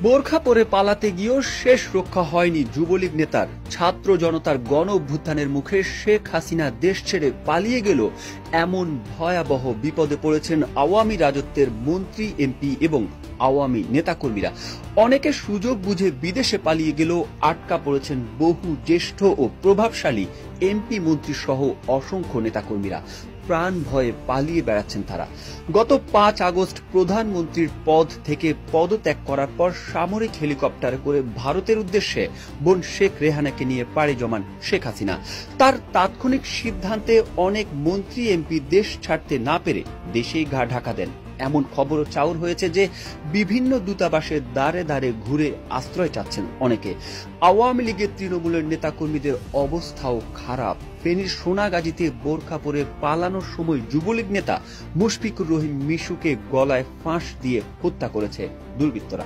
বোরখা পরে পালাতে গিয়েও শেষ রক্ষা হয়নি যুবলীগ নেতার। ছাত্র জনতার গণ অভ্যুত্থানের মুখে শেখ হাসিনা দেশ ছেড়ে পালিয়ে গেল। এমন ভয়াবহ বিপদে পড়েছেন আওয়ামী রাজত্বের মন্ত্রী, এমপি এবং আওয়ামী নেতাকর্মীরা। অনেকে সুযোগ বুঝে বিদেশে পালিয়ে গেলেও আটকা পড়েছেন বহু জ্যেষ্ঠ ও প্রভাবশালী এমপি, মন্ত্রী সহ অসংখ্য নেতাকর্মীরা। প্রাণ ভয়ে পালিয়ে বেড়াচ্ছেন তারা। গত 5 আগস্ট প্রধানমন্ত্রীর পদ থেকে পদত্যাগ করার পর সামরিক হেলিকপ্টারে করে ভারতের উদ্দেশ্যে বোন শেখ রেহানাকে নিয়ে পাড়ি জমান শেখ হাসিনা। তার তাৎক্ষণিক সিদ্ধান্তে অনেক মন্ত্রী, এমপি দেশ ছাড়তে না পেরে দেশেই গা ঢাকা দেন। এমন খবরও চাউর হয়েছে যে বিভিন্ন দূতাবাসের দ্বারে দ্বারে ঘুরে আশ্রয় চাচ্ছেন অনেকে। আওয়ামী লীগের তৃণমূলের নেতাকর্মীদের অবস্থাও খারাপ। ফেনীর সোনাগাজীতে বোরখা পরে পালানোর সময় যুবলীগ নেতা মুশফিকুর রহিম মিশুকে গলায় ফাঁস দিয়ে হত্যা করেছে দুর্বৃত্তরা।